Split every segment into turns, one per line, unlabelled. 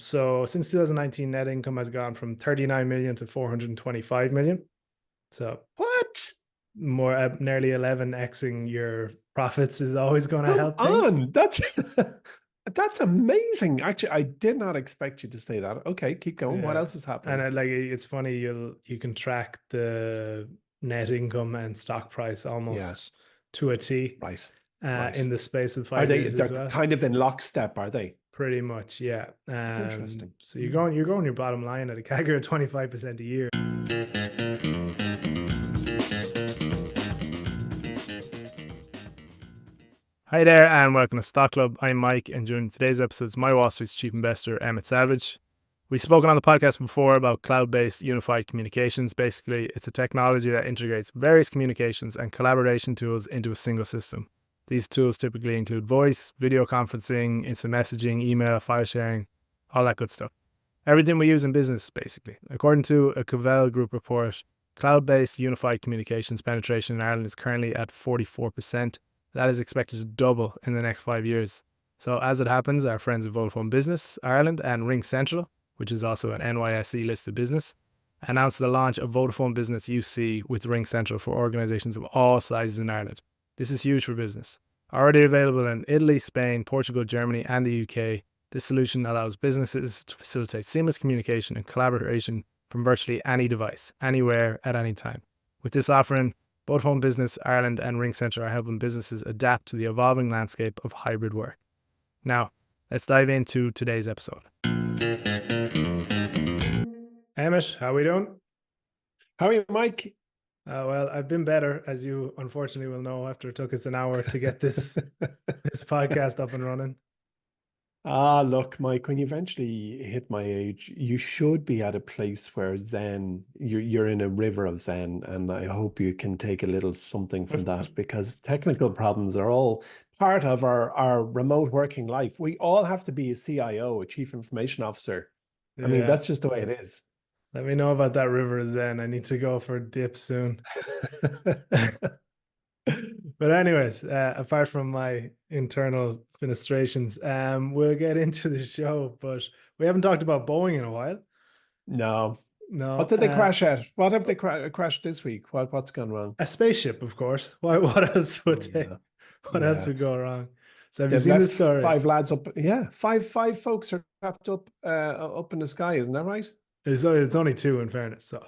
So since 2019, net income has gone from 39 million to 425 million. So
What?
more nearly 11xing your profits is always going to
Come
help things.
on. That's that's amazing. Actually, I did not expect you to say that. Okay, keep going. What
Yeah.
else is
And
happening?
it's funny, you can track the net income and stock price
Yeah,
almost to a T
right. Right.
in the space of
Are
5 years
they're
as well.
kind of in lockstep, are they?
Pretty much, yeah.
That's interesting.
So
Hmm.
you're going your bottom line at a CAGR of 25% a year. Hi there, and welcome to Stock Club. I'm Mike, and during today's episode's MyWallSt's chief investor, Emmet Savage. We've spoken on the podcast before about cloud-based unified communications. Basically, it's a technology that integrates various communications and collaboration tools into a single system. These tools typically include voice, video conferencing, instant messaging, email, file sharing, all that good stuff. Everything we use in business, basically. According to a Covell Group report, cloud-based unified communications penetration in Ireland is currently at 44%. That is expected to double in the next 5 years. So as it happens, our friends at Vodafone Business Ireland and Ring Central, which is also an NYSE listed business, announced the launch of Vodafone Business UC with Ring Central for organizations of all sizes in Ireland. This is huge for business. Already available in Italy, Spain, Portugal, Germany, and the UK, this solution allows businesses to facilitate seamless communication and collaboration from virtually any device, anywhere, at any time. With this offering, Vodafone Business Ireland and RingCentral are helping businesses adapt to the evolving landscape of hybrid work. Now, let's dive into today's episode. Emmet, how we doing?
How are you, Mike?
Well, I've been better, as you unfortunately will know, after it took us an hour to get this podcast up and running.
Look, Mike, when you eventually hit my age, you should be at a place where Zen, you're in a river of Zen, and I hope you can take a little something from that because technical problems are all part of our remote working life. We all have to be a CIO, a chief information officer. I mean,
Yeah,
that's just the way it is.
let me know about that river then. I need to go for a dip soon. But anyways, apart from my internal ministrations, we'll get into the show. But we haven't talked about Boeing in a while.
No.
No,
What did they crash at? What have they crashed this week? What's gone wrong?
a spaceship, of course. Why? What else would
Oh
they?
yeah.
What else
Yeah.
would go wrong? So have you
They've
seen
left
this story?
five lads up. Yeah, five folks are trapped up in the sky, isn't that right?
It's only two, in fairness. So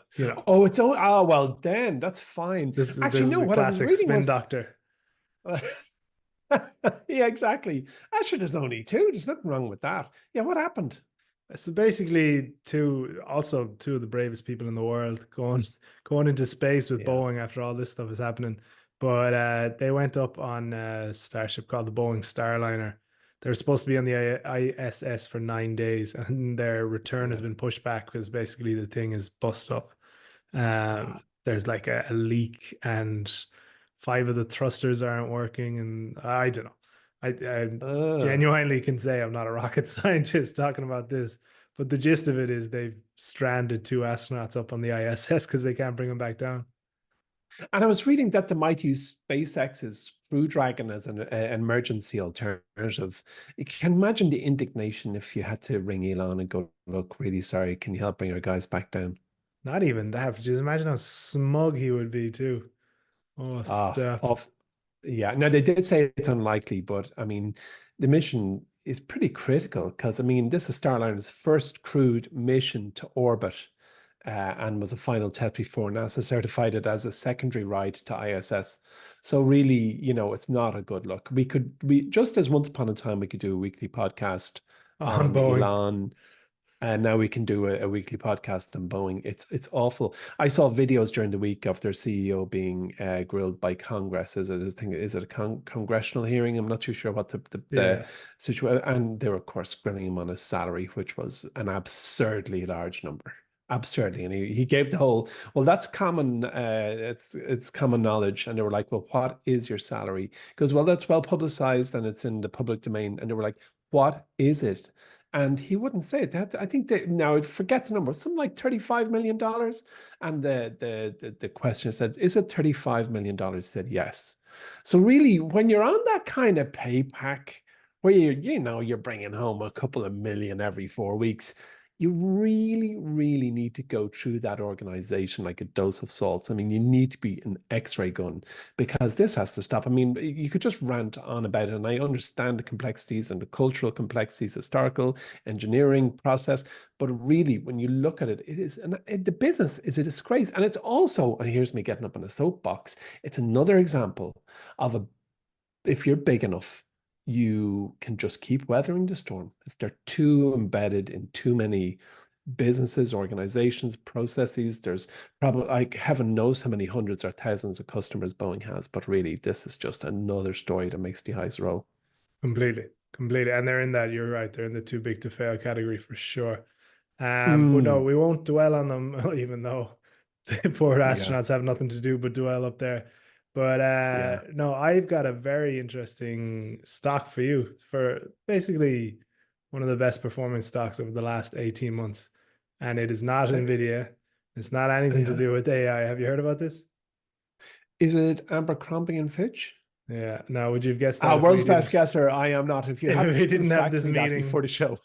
Oh, it's well then that's fine.
this
Actually,
is
no,
a
what I was
classic
reading
spin
was
doctor.
yeah, exactly. Actually, there's only two. There's nothing wrong with that. Yeah, what happened?
So basically, two of the bravest people in the world going into space with
Yeah.
Boeing after all this stuff is happening. But they went up on a starship called the Boeing Starliner. They're supposed to be on the ISS for 9 days, and their return has
Yeah.
been pushed back because basically the thing is bust up.
Ah,
There's like a leak, and five of the thrusters aren't working, and I don't know. I
uh.
genuinely can say I'm not a rocket scientist talking about this, but the gist of it is they've stranded two astronauts up on the ISS because they can't bring them back down.
And I was reading that they might use SpaceX's Crew Dragon as an emergency alternative. You can imagine the indignation if you had to ring Elon and go, "Look, really sorry, can you help bring our guys back down?"
Not even that. Just imagine how smug he would be too. Oh, stop.
Off. Yeah. Now they did say it's unlikely, but I mean, the mission is pretty critical because I mean, this is Starliner's first crewed mission to orbit, and was a final test before NASA certified it as a secondary ride to ISS. So really, it's not a good look. We just as once upon a time we could do a weekly podcast
On
on
Boeing.
Elon, and now we can do a weekly podcast on Boeing. It's awful. I saw videos during the week of their CEO being grilled by Congress. Is it a congressional hearing? I'm not too sure what the
Yeah.
situation. And they were, of course, grilling him on his salary, which was an absurdly large number. Absurdly, and he gave the whole. Well, that's common. It's common knowledge, and they were like, "Well, what is your salary?" Because, well, that's well publicized and it's in the public domain. And they were like, "What is it?" And he wouldn't say it. I think they now forget the number, something like $35 million. And the questioner said, "Is it $35 million?" He said yes. So really, when you're on that kind of pay pack, where you're bringing home a couple of million every 4 weeks. You really, really need to go through that organization like a dose of salts. I mean, you need to be an X-ray gun because this has to stop. I mean, you could just rant on about it, and I understand the complexities and the cultural complexities, historical, engineering, process, but really, when you look at it, the business is a disgrace, and it's also, and here's me getting up on a soapbox. It's another example of a if you're big enough, you can just keep weathering the storm. It's they're too embedded in too many businesses, organizations, processes. There's probably like heaven knows how many hundreds or thousands of customers Boeing has, but really this is just another story that makes the eyes roll.
Completely, completely. And they're in that, you're right, they're in the too big to fail category for sure. But no,
Mm,
we won't dwell on them, even though the poor
yeah,
astronauts have nothing to do but dwell up there. But
yeah.
no, I've got a very interesting stock for you for basically one of the best performing stocks over the last 18 months. And it is not
Uh,
Nvidia. It's not anything to
yeah.
do with AI. Have you heard about this?
Is it Abercrombie and Fitch?
Yeah. Now, would you have guessed that if we
World's best
didn't
guesser. I am not. If you
if
hadn't
we didn't have
stacked
this
me that before
meeting?
the show.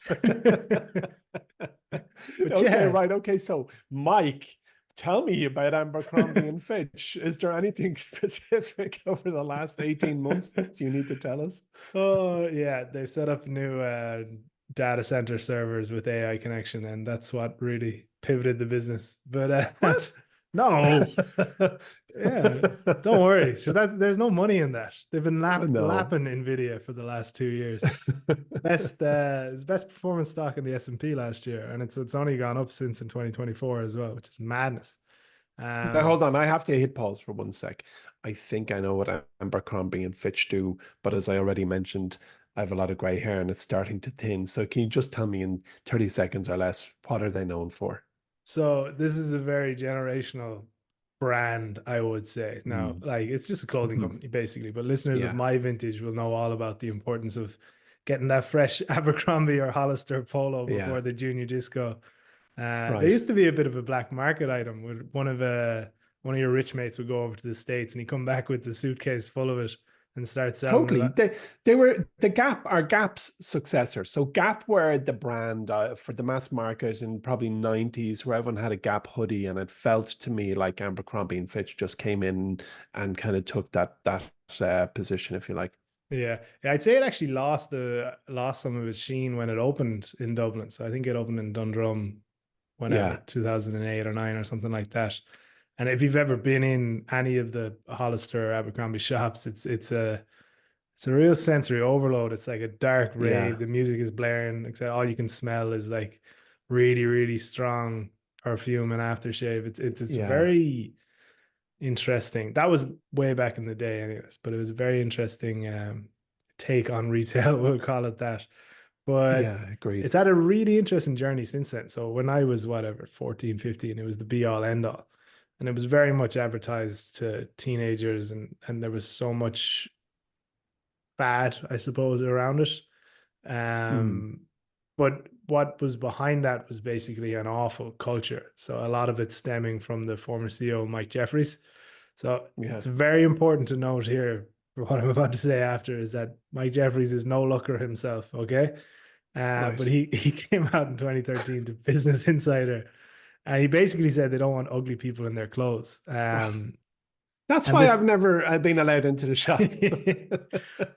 But
Okay,
yeah,
right. Okay, so Mike, tell me about Abercrombie and Fitch. Is there anything specific over the last 18 months you need to tell us?
oh yeah, they set up new data center servers with AI connection, and that's what really pivoted the business. But
What?
no, yeah, don't worry. So that there's no money in that. They've been
No.
lapping Nvidia for the last 2 years. It's best performance stock in the S&P last year, and it's only gone up since in 2024 as well, which is madness.
Now
Um,
hold on, I have to hit pause for one sec. I think I know what Abercrombie and Fitch do, but as I already mentioned, I have a lot of grey hair and it's starting to thin. So can you just tell me in 30 seconds or less, what are they known for?
So this is a very generational brand, I would say. Now,
Mm.
like it's just a clothing
Hmm.
company basically, but listeners of
Yeah,
my vintage will know all about the importance of getting that fresh Abercrombie or Hollister polo
yeah,
before the junior disco. They
right.
used to be a bit of a black market item. With one of your rich mates would go over to the States and he'd come back with the suitcase full of it and start selling
Totally.
it.
They were the Gap, our Gap's successor. So Gap were the brand for the mass market in probably 90s where everyone had a Gap hoodie, and it felt to me like Abercrombie and Fitch just came in and kind of took that position, if you like.
Yeah. Yeah, I'd say it actually lost some of its sheen when it opened in Dublin. So I think it opened in Dundrum whenever,
Yeah,
2008 or 9 or something like that. And if you've ever been in any of the Hollister or Abercrombie shops, it's a real sensory overload. It's like a dark rave.
yeah,
The music is blaring, except all you can smell is like really, really strong perfume and aftershave. It's
yeah,
very interesting. That was way back in the day, anyways, but it was a very interesting take on retail, we'll call it that. But
yeah. Agreed.
it's had a really interesting journey since then. So when I was whatever, 14, 15, it was the be all end all. And it was very much advertised to teenagers and there was so much fad, I suppose, around it.
Mm,
Um, but what was behind that was basically an awful culture. So a lot of it stemming from the former CEO, Mike Jeffries. So
yeah,
it's very important to note here for what I'm about to say after is that Mike Jeffries is no looker himself, okay? But
right.
he came out in 2013 to Business Insider and he basically said they don't want ugly people in their clothes.
That's
And
why
this
I've never been allowed into the shop.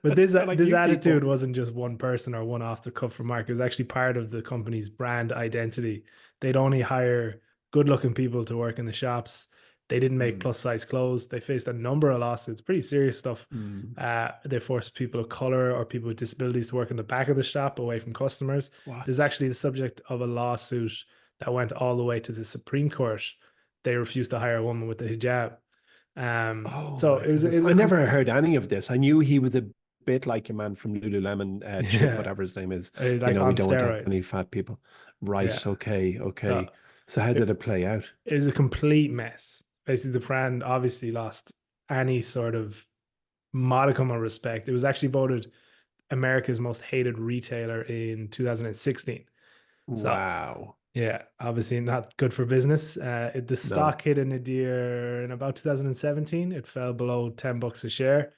But this
They're like,
this
you
attitude
people.
wasn't just one person or one off the cuff remark. It was actually part of the company's brand identity. They'd only hire good-looking people to work in the shops. They didn't make
Mm,
plus size clothes. They faced a number of lawsuits, pretty serious stuff.
mm.
They forced people of color or people with disabilities to work in the back of the shop away from customers. There's
What?
actually the subject of a lawsuit that went all the way to the Supreme Court. They refused to hire a woman with the hijab.
Oh
So
my
it was
goodness.
it was
I
a
never heard any of this. I knew he was a bit like a man from Lululemon, Chip,
yeah,
whatever his name is.
like
We
on
don't want any
steroids.
fat people.
Yeah.
Right. Okay. Okay.
So
So how did
it,
it play out?
it was a complete mess. Basically, the brand obviously lost any sort of modicum of respect. It was actually voted America's most hated retailer in 2016. So
Wow.
yeah, obviously not good for business. The
No.
stock hit a nadir in about 2017. It fell below $10 a share.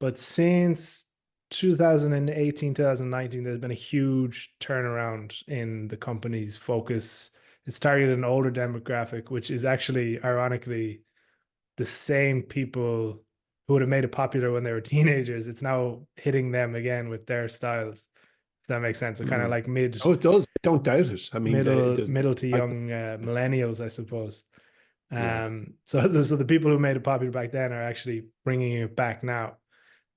But since 2018, 2019, there's been a huge turnaround in the company's focus. It's targeted an older demographic, which is actually, ironically, the same people who would have made it popular when they were teenagers. It's now hitting them again with their styles. Does that make sense? So kind of
Mm.
like
Oh, it does. I don't doubt it. I mean, there's,
middle to
I,
young millennials, I suppose.
yeah.
So the people who made it popular back then are actually bringing it back now.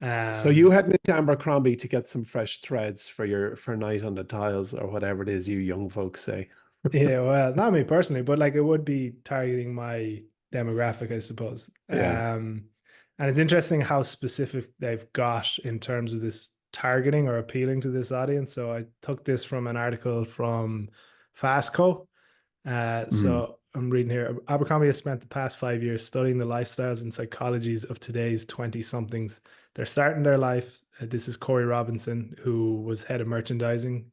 So you
Um,
heading into Abercrombie to get some fresh threads for your for night on the tiles or whatever it is you young folks say.
Yeah, well, not me personally, but like it would be targeting my demographic, I suppose.
Yeah.
And it's interesting how specific they've got in terms of this targeting or appealing to this audience. So I took this from an article from Fastco.
Mm.
So I'm reading here. Abercrombie has spent the past 5 years studying the lifestyles and psychologies of today's 20 somethings. They're starting their life. This is Corey Robinson, who was head of merchandising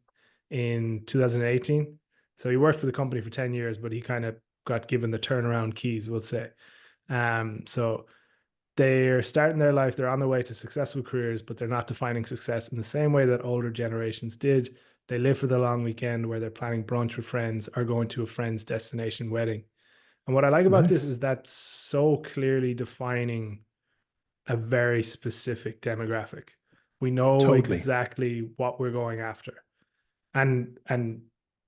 in 2018. So he worked for the company for 10 years, but he kind of got given the turnaround keys, we'll say. So they're starting their life, they're on their way to successful careers, but they're not defining success in the same way that older generations did. They live for the long weekend where they're planning brunch with friends or going to a friend's destination wedding. And what I like about this
Nice.
is that so clearly defining a very specific demographic. We know
Totally.
exactly what we're going after. And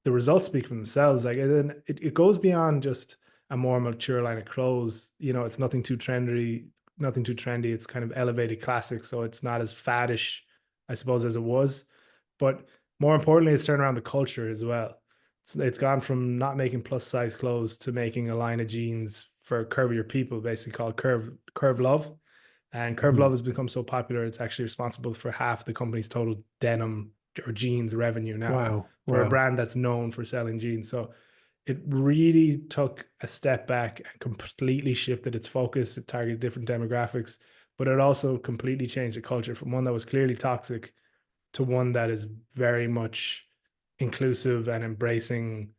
the results speak for themselves. Like it goes beyond just a more mature line of clothes. It's nothing too trendy, nothing too trendy. It's kind of elevated classic, so it's not as faddish, I suppose, as it was. But more importantly, it's turned around the culture as well. It's gone from not making plus size clothes to making a line of jeans for curvier people, basically called Curve Love. And Curve Love
Mhm.
has become so popular, it's actually responsible for half the company's total denim or jeans revenue now
Wow.
for a
Wow.
brand that's known for selling jeans. So it really took a step back and completely shifted its focus. It targeted different demographics, but it also completely changed the culture from one that was clearly toxic to one that is very much inclusive and embracing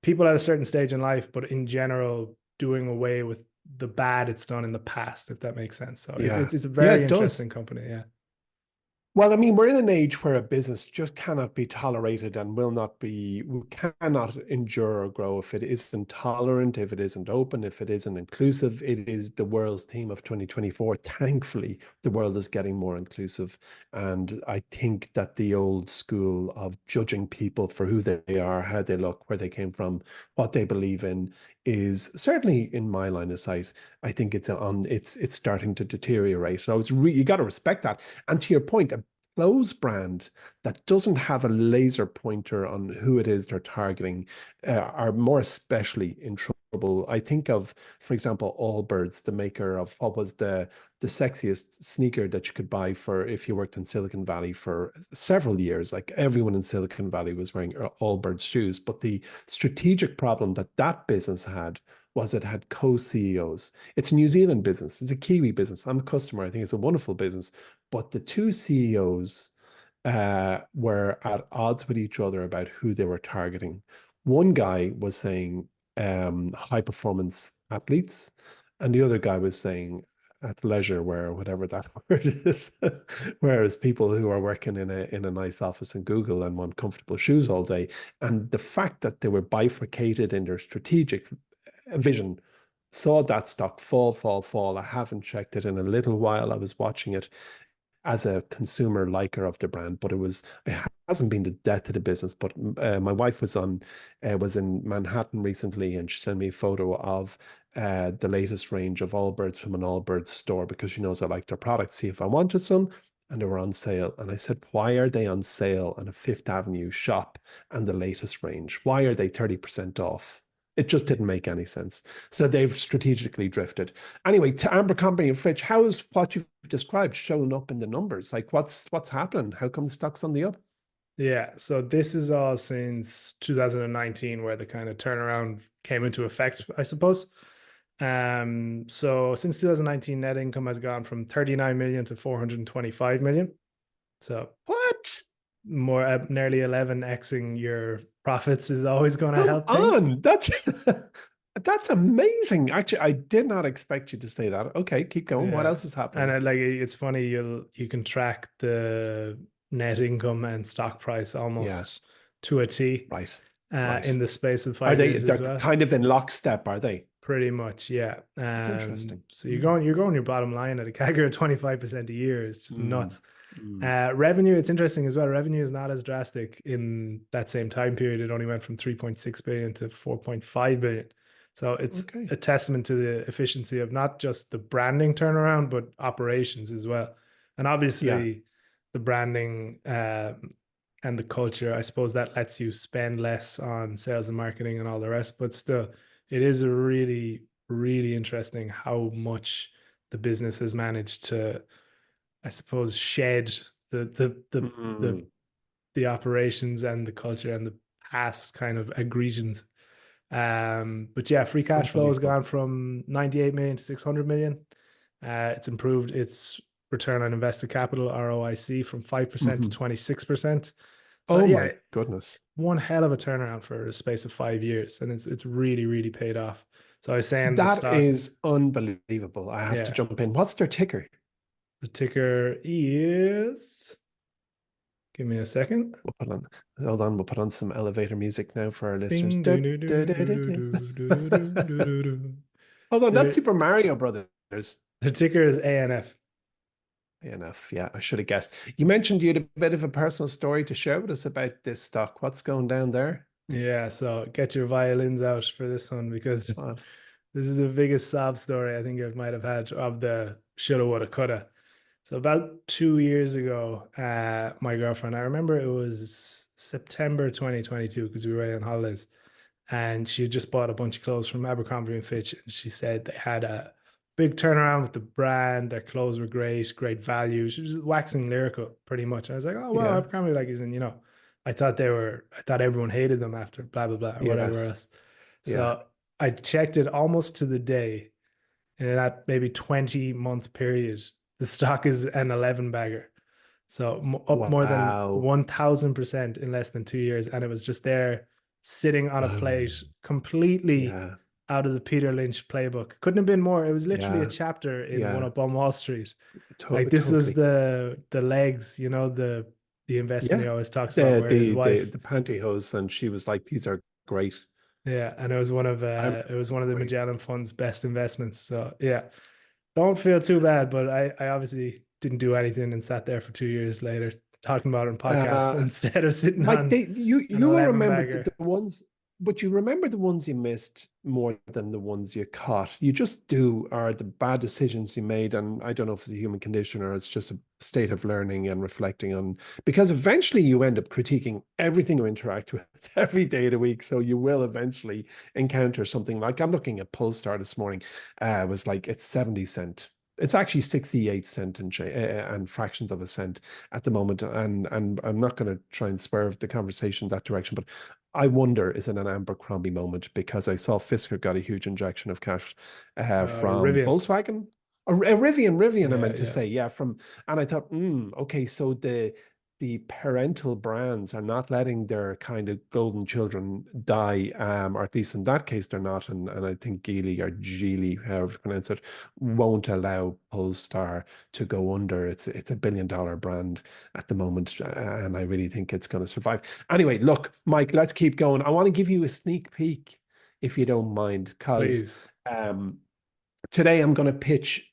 people at a certain stage in life, but in general, doing away with the bad it's done in the past, if that makes sense. So it's
Yeah.
it's, it's a
Yeah,
very
it does.
interesting company. Yeah.
Well, I mean, we're in an age where a business just cannot be tolerated and we cannot endure or grow if it isn't tolerant, if it isn't open, if it isn't inclusive. It is the world's theme of 2024. Thankfully, the world is getting more inclusive. And I think that the old school of judging people for who they are, how they look, where they came from, what they believe in is certainly in my line of sight. I think it's starting to deteriorate. So you got to respect that. And to your point, a clothes brand that doesn't have a laser pointer on who it is they're targeting are more especially in trouble. I think of, for example, Allbirds, the maker of what was the sexiest sneaker that you could buy for if you worked in Silicon Valley for several years. Like everyone in Silicon Valley was wearing Allbirds shoes, but the strategic problem that that business had was it had co-CEOs. It's a New Zealand business. It's a Kiwi business. I'm a customer. I think it's a wonderful business. But the two CEOs were at odds with each other about who they were targeting. One guy was saying high performance athletes, and the other guy was saying athleisure wear, whatever that word is. Whereas people who are working in a nice office in Google and want comfortable shoes all day. And the fact that they were bifurcated in their strategic vision saw that stock fall, fall, fall. I haven't checked it in a little while. I was watching it as a consumer liker of the brand, but it hasn't been the death of the business. But my wife was in Manhattan recently, and she sent me a photo of the latest range of Allbirds from an Allbirds store because she knows I like their products. See if I wanted some. And they were on sale. And I said, why are they on sale on a Fifth Avenue shop and the latest range? Why are they 30% off? It just didn't make any sense. So they've strategically drifted. Anyway, to Abercrombie and Fitch, how is what you've described showing up in the numbers? Like what's happening? How come the stock's on the up?
Yeah, so this is all since 2019 where the kind of turnaround came into effect, I suppose. So since 2019, net income has gone from 39 million to 425 million. So
What?
more nearly 11xing your profits is always going to
Come
help things.
on. That's That's amazing. Actually, I did not expect you to say that. Okay, keep going. What
Yeah.
else is
And
happening?
like it's funny, you can track the net income and stock price
Yeah,
almost to a T
right, right.
in the space of
Are
5 years
they're
as well.
kind of in lockstep, are they?
Pretty much, yeah.
That's interesting.
So
Mm,
you're going your bottom line at a CAGR of 25% a year is just
mm,
nuts.
mm.
Revenue, it's interesting as well. Revenue is not as drastic in that same time period. It only went from 3.6 billion to 4.5 billion. So it's
Okay.
a testament to the efficiency of not just the branding turnaround, but operations as well. And
Yeah.
obviously, the branding and the culture, I suppose that lets you spend less on sales and marketing and all the rest. But still, it is a really, really interesting how much the business has managed to, I suppose, shed the the the the
Mm,
the operations and the culture and the past kind of aggressions. But yeah, free cash flow has
unbelievable.
gone from 98 million to 600 million. It's improved its return on invested capital, ROIC, from 5% to
Hmm.
26%. So
Oh
yeah,
my goodness.
one hell of a turnaround for a space of 5 years, and it's really, really paid off. So I was saying the
That
stock,
is unbelievable. I have to
yeah,
jump in. What's their ticker?
the ticker is, give me a second.
We'll put on, hold on, we'll put on some elevator music now for our listeners.
Ding, doo, doo, doo, doo, doo, doo, doo, doo, doo, doo.
Hold on, that's
The,
Super Mario Brothers.
the ticker is ANF.
Enough. Yeah, I should have guessed. You mentioned you had a bit of a personal story to share with us about this stock. What's going down there?
Yeah, so get your violins out for this one because
Come on.
this is the biggest sob story I think I might have had of the shoulda, woulda, coulda. So about 2 years ago, my girlfriend, I remember it was September 2022 because we were away on holidays, and she had just bought a bunch of clothes from Abercrombie and Fitch, and she said they had a big turnaround with the brand. Their clothes were great, great value. She was waxing lyrical pretty much. I was like, oh well,
Yeah,
Abercrombie, like, isn't, I thought everyone hated them after blah blah blah or whatever
yes,
else.
yeah.
So I checked it almost to the day, and in that maybe 20-month period, the stock is an 11 bagger. So up more than
Wow.
1000% in less than 2 years. And it was just there sitting on a plate, completely
Yeah,
out of the Peter Lynch playbook. Couldn't have been more. It was literally a
yeah,
chapter in One
yeah.
Up on Wall Street. Like this was
Totally.
the legs, the investment he
Yeah.
always talks about,
The
where his
the the
wife,
the pantyhose, and she was like, "These are great."
yeah, and it was one of the
Sorry.
Magellan Fund's best investments. So yeah, don't feel too bad, but I obviously didn't do anything and sat there for 2 years later talking about it on podcast
Uh,
instead of sitting
Like
on an
you will
11
remember
bagger.
the ones, but you remember the ones you missed more than the ones you caught. You just do, or the bad decisions you made. And I don't know if it's a human condition or it's just a state of learning and reflecting on, because eventually you end up critiquing everything you interact with every day of the week. So you will eventually encounter something like, I'm looking at Polestar this morning. It was like, it's 70 cent. It's actually 68 cent and fractions of a cent at the moment. And I'm not going to try and swerve the conversation that direction, but I wonder, is it an Abercrombie moment? Because I saw Fisker got a huge injection of cash from
Rivian.
Volkswagen. Or Rivian, I
Yeah,
meant to
yeah.
say, yeah, from, and I thought, okay, so the parental brands are not letting their kind of golden children die, or at least in that case they're not. And I think Geely or Geely, however you pronounce it, won't allow Polestar to go under. It's $1 billion brand at the moment, and I really think it's going to survive. Anyway, look, Mike, let's keep going. I want to give you a sneak peek, if you don't mind, because
Please.
um, today I'm going to pitch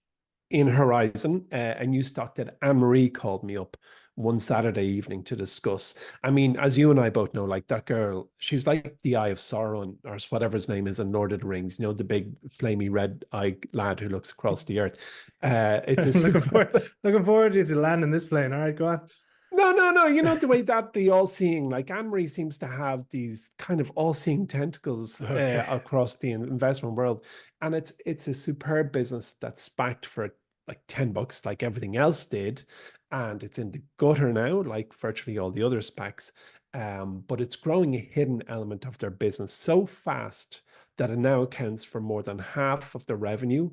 in Horizon, a new stock that Anne Marie called me up one Saturday evening to discuss. I mean, as you and I both know, like that girl, she's like the Eye of Sauron, or whatever his name is in Lord of the Rings, the big flamey red eye lad who looks across the earth. It's a
I'm looking
super.
forward looking forward to you to landing this plane. All right, go on.
No, no, no. You know the way that the all-seeing, like Anne-Marie seems to have these kind of all-seeing tentacles
Okay.
across the investment world, and it's a superb business that's backed for like $10, like everything else did, and it's in the gutter now, like virtually all the other specs. But it's growing a hidden element of their business so fast that it now accounts for more than half of the revenue.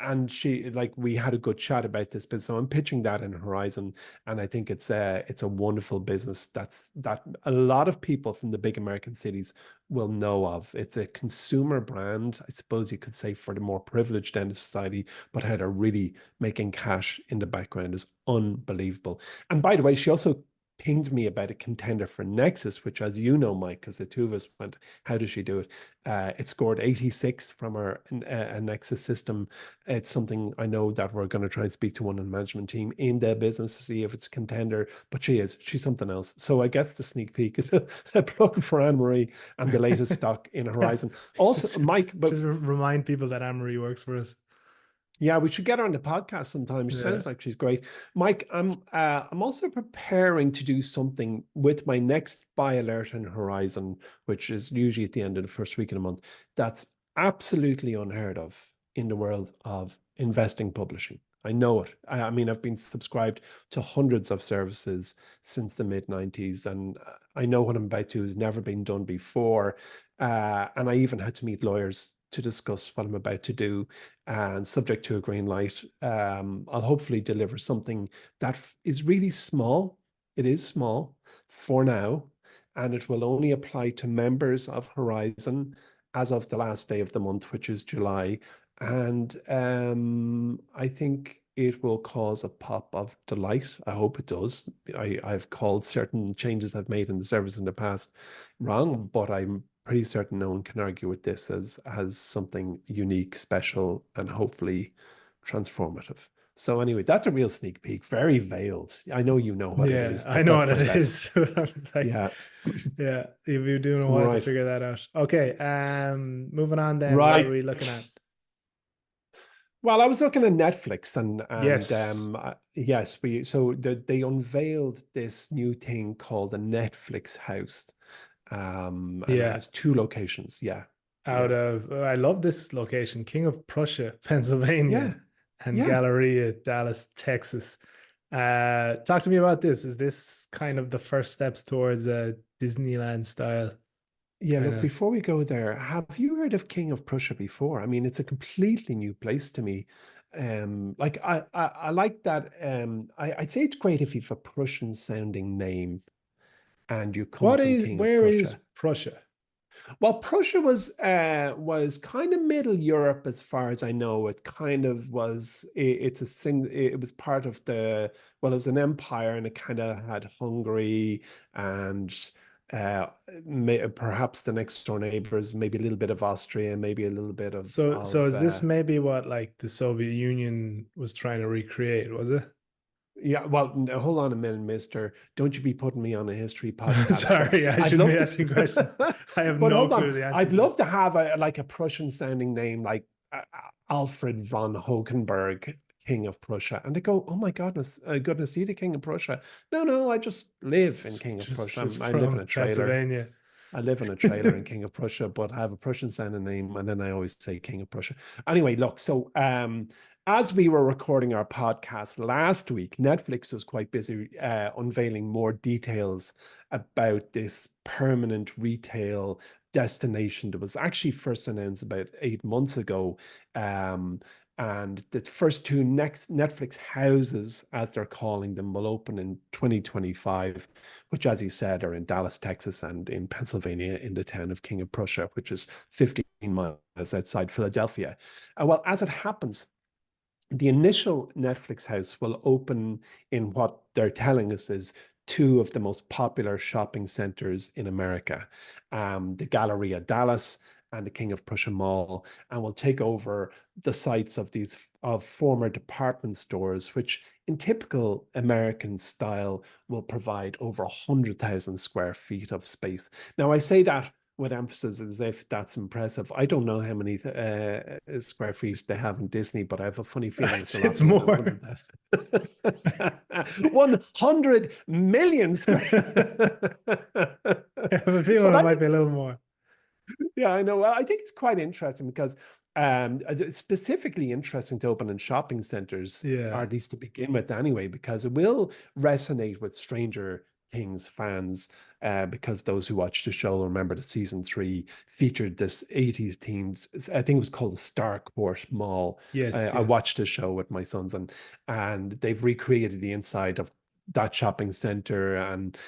and she, like, we had a good chat about this business. So I'm pitching that in Horizon, and I think it's a wonderful business that a lot of people from the big American cities will know of. It's a consumer brand, I suppose you could say, for the more privileged end of society, but how they're really making cash in the background is unbelievable. And by the way, she also pinged me about a contender for Nexus, which, as you know, Mike, because the two of us went, how does she do it? It scored 86 from our a Nexus system. It's something I know that we're going to try and speak to one in the management team in their business to see if it's a contender, but she's something else. So I guess the sneak peek is a plug for Anne Marie and the latest stock in Horizon. Also,
just
Mike, but
just remind people that Anne Marie works for us.
yeah, we should get her on the podcast sometime. She
Yeah.
sounds like she's great. Mike, I'm also preparing to do something with my next buy alert in Horizon, which is usually at the end of the first week of the month. That's absolutely unheard of in the world of investing publishing. I know it. I mean, I've been subscribed to hundreds of services since the mid 90s, and I know what I'm about to has never been done before. And I even had to meet lawyers to discuss what I'm about to do, and subject to a green light, I'll hopefully deliver something that is really small. It is small for now, and it will only apply to members of Horizon as of the last day of the month, which is July. And I think it will cause a pop of delight. I hope it does. I've called certain changes I've made in the service in the past wrong, but I'm pretty certain no one can argue with this as something unique, special, and hopefully transformative. So anyway, that's a real sneak peek, very veiled. I know you know what it
Yeah,
is,
I
but
know
that's
what
my
it
best.
is. I was like,
Yeah.
yeah, you've been doing a while to
Right.
figure that out. Okay, moving on then. What are
Right.
we looking at?
Well, I was looking at Netflix, and
Yes.
yes, they unveiled this new thing called the Netflix House, and it
Yeah.
has two locations. Yeah,
Out
yeah,
of I love this location, King of Prussia, Pennsylvania,
yeah,
and
yeah.
Galleria, Dallas, Texas. Talk to me about this. Is this kind of the first steps towards a Disneyland style
Yeah,
kind
look,
of?
before we go there, have you heard of King of Prussia before? I mean, it's a completely new place to me. Like I like that. I'd say it's great if you've a Prussian sounding name and you come from King of
Where is
Prussia.
Prussia?
Well, Prussia was kind of Middle Europe as far as I know. It kind of was. It was part of well, it was an empire, and it kind of had Hungary and perhaps the next door neighbors, maybe a little bit of Austria, maybe a little bit
So
of
is this maybe what like the Soviet Union was trying to recreate, was it?
yeah. Well, hold on a minute, Mister. Don't you be putting me on a history podcast. But
Sorry, I
I'd
shouldn't
love
be
to.
asking questions. I have
But
no
hold on,
clue the answer
I'd
to
love
this.
to have a Prussian sounding name like Alfred von Hohenberg, King of Prussia, and they go, "Oh my goodness, you the King of Prussia?" No, no, I just live in King of Prussia.
Just
I live in
from
a trailer.
Pennsylvania.
I live in a trailer in King of Prussia, but I have a Prussian sounding name, and then I always say King of Prussia. Anyway, look, so as we were recording our podcast last week, Netflix was quite busy unveiling more details about this permanent retail destination that was actually first announced about 8 months ago. And the first two next Netflix houses, as they're calling them, will open in 2025, which, as you said, are in Dallas, Texas, and in Pennsylvania, in the town of King of Prussia, which is 15 miles outside Philadelphia. Well, as it happens, the initial Netflix house will open in what they're telling us is two of the most popular shopping centers in America, the Galleria Dallas and the King of Prussia Mall, and will take over the sites of these of former department stores, which in typical American style will provide over 100,000 square feet of space. Now, I say that with emphasis as if that's impressive. I don't know how many square feet they have in Disney, but I have a funny feeling it's a
It's
lot more than
more.
100,000. 100 million square.
I have a feeling
But
it
I
might be a little more.
yeah, I know. Well, I think it's quite interesting because it's specifically interesting to open in shopping centers, or
Yeah.
at least to begin with anyway, because it will resonate with stranger things, fans, because those who watched the show remember that season 3 featured this 80s themed, I think it was called the Starcourt Mall.
Yes,
I
yes.
watched the show with my sons, and they've recreated the inside of that shopping center, and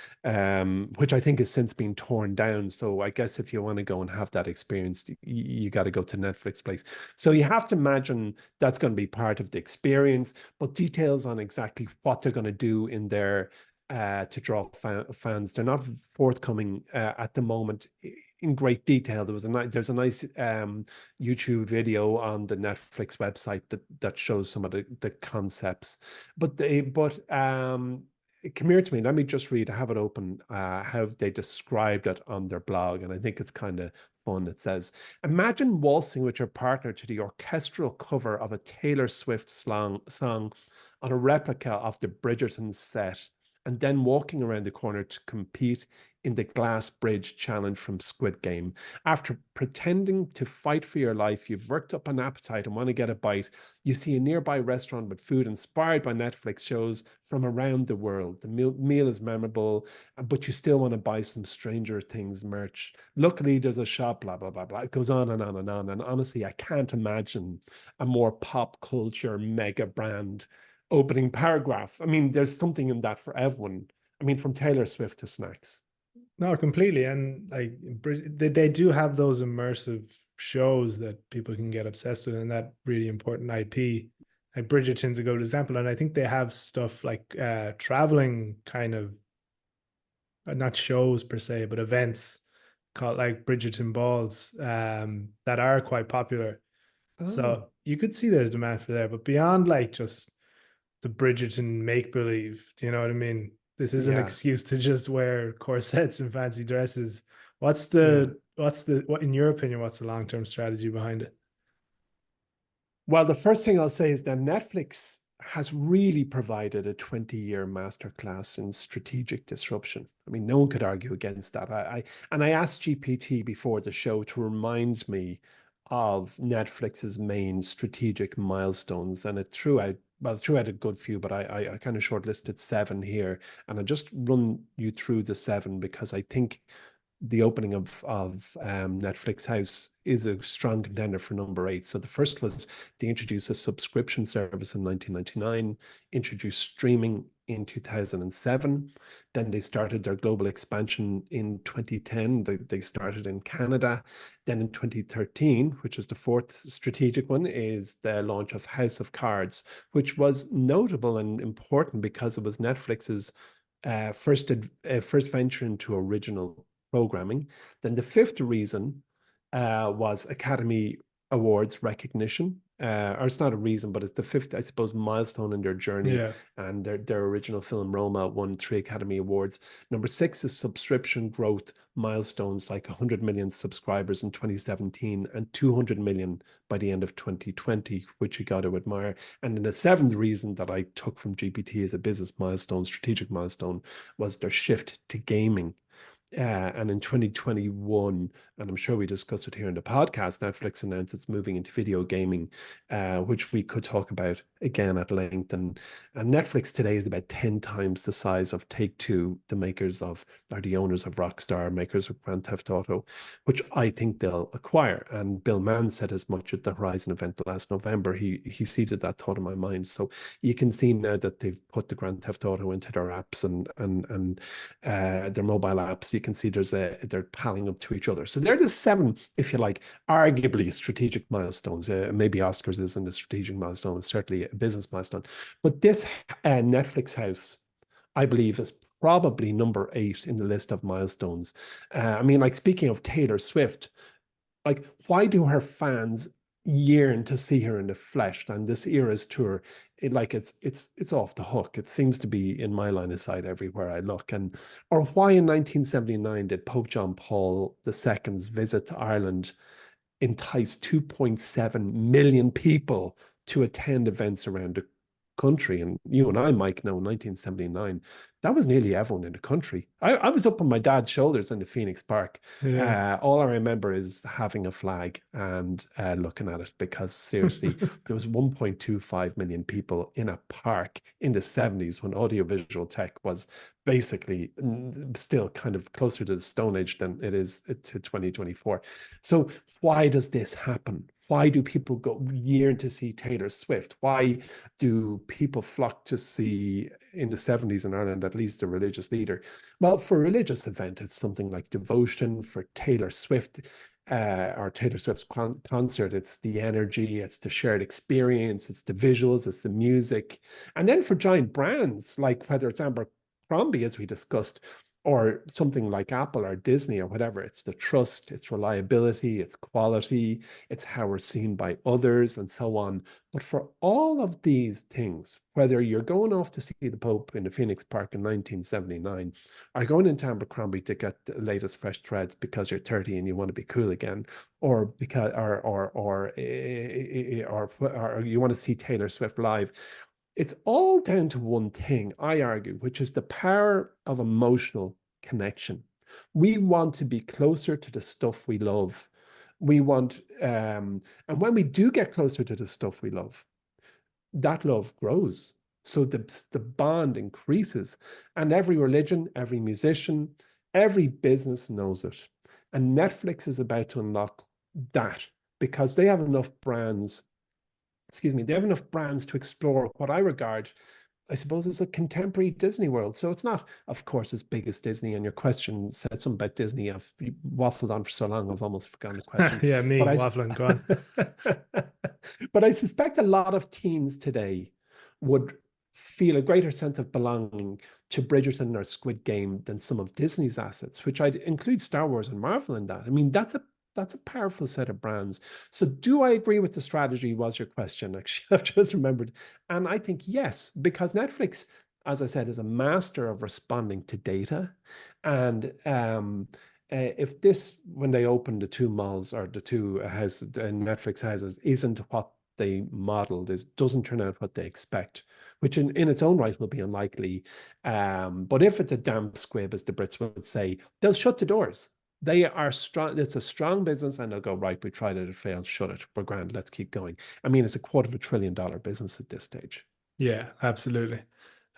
which I think has since been torn down. So I guess if you want to go and have that experience, you got to go to Netflix place. So you have to imagine that's going to be part of the experience, but details on exactly what they're going to do in there to draw fans, they're not forthcoming at the moment in great detail. There's a nice YouTube video on the Netflix website that shows some of the concepts, but come here to me. Let me just read. I have it open. How they described it on their blog, and I think it's kind of fun. It says, "Imagine waltzing with your partner to the orchestral cover of a Taylor Swift song on a replica of the Bridgerton set, and then walking around the corner to compete in the Glass Bridge challenge from Squid Game. After pretending to fight for your life, you've worked up an appetite and want to get a bite. You see a nearby restaurant with food inspired by Netflix shows from around the world. The meal is memorable, but you still want to buy some Stranger Things merch. Luckily, there's a shop, blah, blah, blah, blah." It goes on and on and on. And honestly, I can't imagine a more pop culture mega brand opening paragraph. I mean, there's something in that for everyone. I mean, from Taylor Swift to snacks.
No, completely. And like they do have those immersive shows that people can get obsessed with, and that really important IP. Like Bridgerton's a good example. And I think they have stuff like traveling kind of not shows per se, but events called like Bridgerton balls that are quite popular.
Oh,
So you could see there's demand for there, but beyond like just the Bridgerton make believe, do you know what I mean? This is an
yeah,
excuse to just wear corsets and fancy dresses.
yeah.
What in your opinion, what's the long-term strategy behind it?
Well, the first thing I'll say is that Netflix has really provided a 20-year masterclass in strategic disruption. I mean, no one could argue against that. I asked GPT before the show to remind me of Netflix's main strategic milestones, and it threw out a good few, but I kind of shortlisted 7 here, and I just run you through the 7 because I think the opening of Netflix House is a strong contender for number 8. So the first was they introduced a subscription service in 1999, introduced streaming in 2007. Then they started their global expansion in 2010. They started in Canada. Then in 2013, which is the fourth strategic one, is the launch of House of Cards, which was notable and important because it was Netflix's first venture into original programming. Then the fifth reason was Academy Awards recognition. Or it's not a reason, but it's the fifth, I suppose, milestone in their journey.
Yeah.
And their original film, Roma, won 3 Academy Awards. Number 6 is subscription growth milestones, like 100 million subscribers in 2017 and 200 million by the end of 2020, which you got to admire. And then the seventh reason that I took from GPT as a business milestone, strategic milestone, was their shift to gaming. And in 2021, and I'm sure we discussed it here in the podcast, Netflix announced it's moving into video gaming, which we could talk about again at length. And Netflix today is about 10 times the size of Take-Two, the makers of, or the owners of Rockstar, makers of Grand Theft Auto, which I think they'll acquire. And Bill Mann said as much at the Horizon event last November. He seeded that thought in my mind. So you can see now that they've put the Grand Theft Auto into their apps and their mobile apps. You can see they're palling up to each other. So they're the 7, if you like, arguably strategic milestones. Maybe Oscars isn't a strategic milestone, it's certainly a business milestone. But this Netflix house, I believe, is probably number 8 in the list of milestones. I mean, like, speaking of Taylor Swift, like, why do her fans yearn to see her in the flesh? And this era's tour, it's off the hook. It seems to be in my line of sight everywhere I look. And or why in 1979 did Pope John Paul II's visit to Ireland entice 2.7 million people to attend events around country, and you and I, Mike, know 1979, that was nearly everyone in the country. I was up on my dad's shoulders in the Phoenix Park.
Yeah.
All I remember is having a flag and looking at it, because seriously, there was 1.25 million people in a park in the 70s when audiovisual tech was basically still kind of closer to the Stone Age than it is to 2024. So why does this happen? Why do people go yearn to see Taylor Swift? Why do people flock to see, in the 70s in Ireland, at least a religious leader? Well, for a religious event, it's something like devotion. For Taylor Swift, or Taylor Swift's concert, it's the energy, it's the shared experience, it's the visuals, it's the music. And then for giant brands, like whether it's Abercrombie, as we discussed, or something like Apple or Disney or whatever, it's the trust, it's reliability, it's quality, it's how we're seen by others, and so on. But for all of these things, whether you're going off to see the Pope in the Phoenix Park in 1979, or going into Abercrombie to get the latest fresh threads because you're 30 and you want to be cool again, or because or you want to see Taylor Swift live, it's all down to one thing, I argue, which is the power of emotional connection. We want to be closer to the stuff we love. We want, and when we do get closer to the stuff we love, that love grows. So the bond increases. And every religion, every musician, every business knows it. And Netflix is about to unlock that, because they have enough brands, they have enough brands to explore what I regard, I suppose, as a contemporary Disney World. So it's not, of course, as big as Disney. And your question said something about Disney. I've waffled on for so long, I've almost forgotten the question.
Yeah, me
But
waffling, go on.
but I suspect a lot of teens today would feel a greater sense of belonging to Bridgerton or Squid Game than some of Disney's assets, which I'd include Star Wars and Marvel in that. I mean, that's a powerful set of brands. So do I agree with the strategy, was your question? Actually, I've just remembered. And I think yes, because Netflix, as I said, is a master of responding to data. And if this, when they open the two malls or the two houses, Netflix houses, isn't what they modeled, doesn't turn out what they expect, which in its own right will be unlikely. But if it's a damp squib, as the Brits would say, they'll shut the doors. They are strong. It's a strong business, and they'll go, right, we tried it, it failed, shut it, we're grand, let's keep going. I mean, it's a $250 billion business at this stage.
Yeah, absolutely.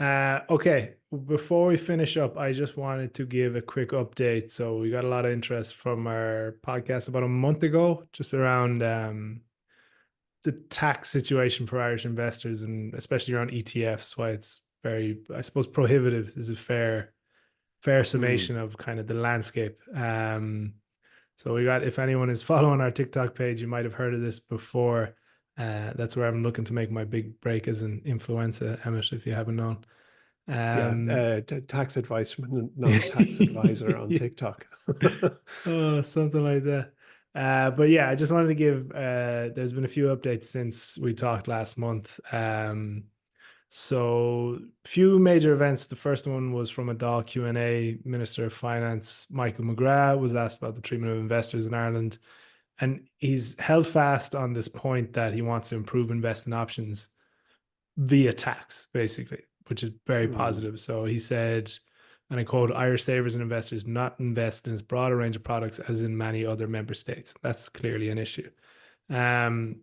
Okay, before we finish up, I just wanted to give a quick update. So we got a lot of interest from our podcast about a month ago, just around the tax situation for Irish investors, and especially around ETFs, why it's very, I suppose, prohibitive is a fair
Mm.
summation of kind of the landscape. So we got, if anyone is following our TikTok page, you might have heard of this before. That's where I'm looking to make my big break as an influencer, Emmet, if you haven't known.
Yeah, tax advice from non-tax advisor on
Yeah.
TikTok.
Oh, something like that. But yeah, I just wanted to give, there's been a few updates since we talked last month. So few major events. The first one was from a Dáil Q&A. Minister of Finance Michael McGrath was asked about the treatment of investors in Ireland, and he's held fast on this point that he wants to improve investing options via tax, basically, which is very
Mm.
positive. So he said, and I quote, Irish savers and investors not invest in as broad a range of products as in many other member states. That's clearly an issue. Um,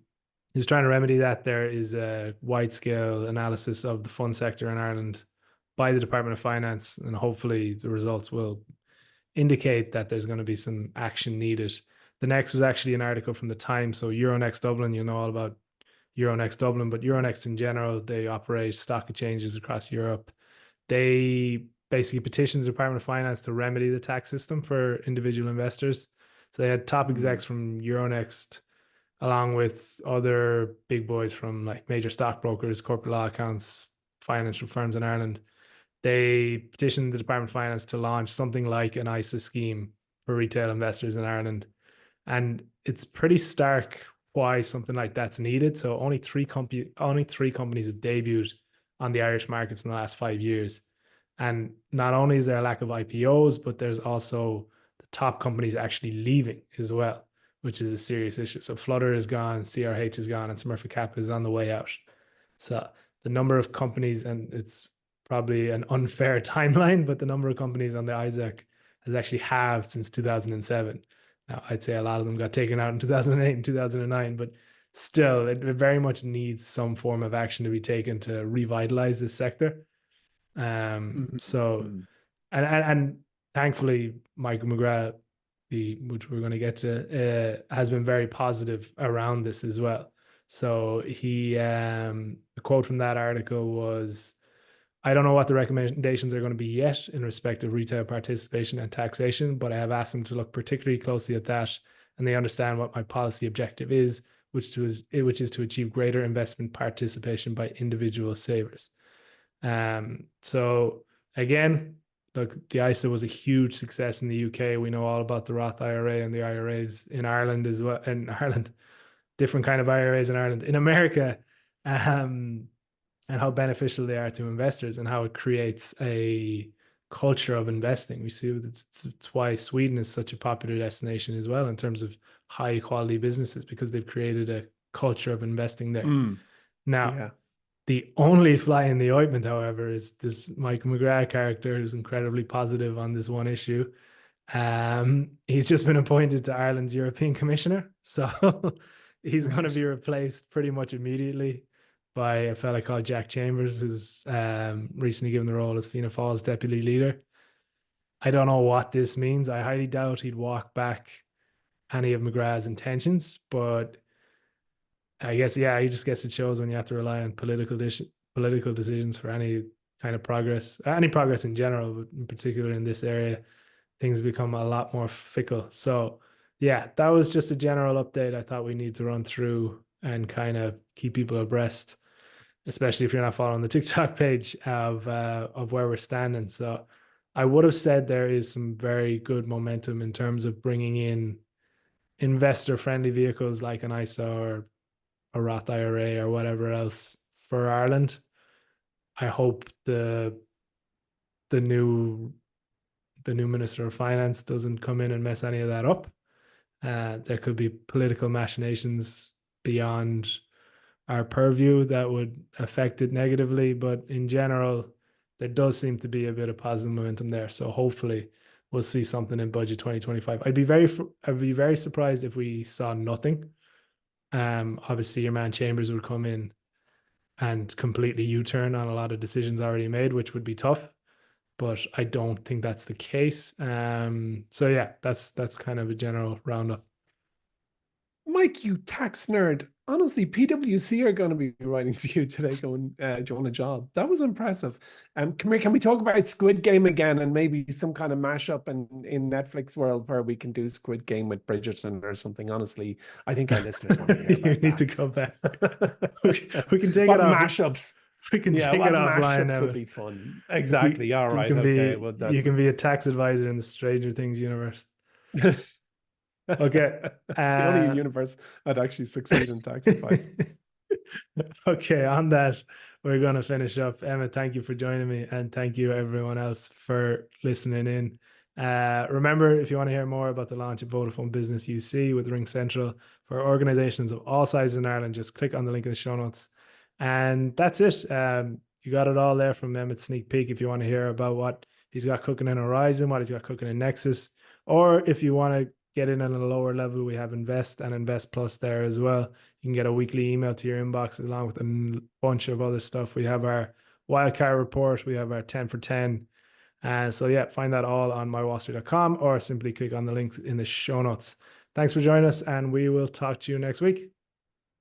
he's trying to remedy that. There is a wide scale analysis of the fund sector in Ireland by the Department of Finance, and hopefully the results will indicate that there's going to be some action needed. The next was actually an article from the Times. So Euronext Dublin, you know all about Euronext Dublin, but Euronext in general, they operate stock exchanges across Europe. They basically petitioned the Department of Finance to remedy the tax system for individual investors. So they had top
Mm.
execs from Euronext, along with other big boys from like major stockbrokers, corporate law accounts, financial firms in Ireland. They petitioned the Department of Finance to launch something like an ISA scheme for retail investors in Ireland. And it's pretty stark why something like that's needed. So only three companies have debuted on the Irish markets in the last 5 years. And not only is there a lack of IPOs, but there's also the top companies actually leaving as well, which is a serious issue. So Flutter is gone, CRH is gone, and Smurfit Kappa is on the way out. So the number of companies, and it's probably an unfair timeline, but the number of companies on the Isaac has actually halved since 2007. Now, I'd say a lot of them got taken out in 2008 and 2009, but still, it very much needs some form of action to be taken to revitalize this sector. So,
Mhm.
and thankfully, Michael McGrath, which we're going to get to, has been very positive around this as well. So the quote from that article was, "I don't know what the recommendations are going to be yet in respect of retail participation and taxation, but I have asked them to look particularly closely at that, and they understand what my policy objective is, which is to achieve greater investment participation by individual savers." So again, look, the ISA was a huge success in the UK. We know all about the Roth IRA and the IRAs in Ireland as well. In Ireland, different kind of IRAs in Ireland. In America, and how beneficial they are to investors and how it creates a culture of investing. We see it's why Sweden is such a popular destination as well in terms of high quality businesses, because they've created a culture of investing there. Now,
Yeah.
the only fly in the ointment, however, is this Mike McGrath character who's incredibly positive on this one issue. He's just been appointed to Ireland's European Commissioner, so he's going to be replaced pretty much immediately by a fella called Jack Chambers, who's recently given the role as Fianna Fáil's deputy leader. I don't know what this means. I highly doubt he'd walk back any of McGrath's intentions, but I guess, yeah, he just gets it shows when you have to rely on political decisions for any kind of progress, any progress in general, but in particular in this area, things become a lot more fickle. So yeah, that was just a general update I thought we need to run through and kind of keep people abreast, especially if you're not following the TikTok page of where we're standing. So I would have said there is some very good momentum in terms of bringing in investor friendly vehicles like an ISA or a Roth IRA or whatever else for Ireland. I hope the new Minister of Finance doesn't come in and mess any of that up. There could be political machinations beyond our purview that would affect it negatively, but in general, there does seem to be a bit of positive momentum there. So hopefully, we'll see something in budget 2025. I'd be very surprised if we saw nothing. Obviously, your man Chambers would come in and completely U-turn on a lot of decisions already made, which would be tough. But I don't think that's the case. So yeah, that's kind of a general roundup.
Mike, you tax nerd. Honestly, PwC are going to be writing to you today going, do you want a job? That was impressive. Come here, can we talk about Squid Game again and maybe some kind of mashup in Netflix world where we can do Squid Game with Bridgerton or something? Honestly, I think our listeners want to hear
You
about
need to
that.
go back. We can take
What
it off.
mashups?
We can
Yeah,
take it
what
offline
mashups
now.
would be fun? Exactly. All
You
right.
can
Okay.
be
Well,
you can be a tax advisor in the Stranger Things universe. Okay.
It's the only universe I'd actually succeed in tax advice.
Okay, on that, we're going to finish up. Emmet, thank you for joining me, and thank you everyone else for listening in. Remember, if you want to hear more about the launch of Vodafone Business UC with Ring Central for organizations of all sizes in Ireland, just click on the link in the show notes. And that's it. You got it all there from Emmet's sneak peek if you want to hear about what he's got cooking in Horizon, what he's got cooking in Nexus, or if you want to get in at a lower level, we have Invest and Invest Plus there as well. You can get a weekly email to your inbox along with a bunch of other stuff. We have our wildcard report. We have our 10 for 10. So yeah, find that all on mywallst.com or simply click on the links in the show notes. Thanks for joining us, and we will talk to you next week.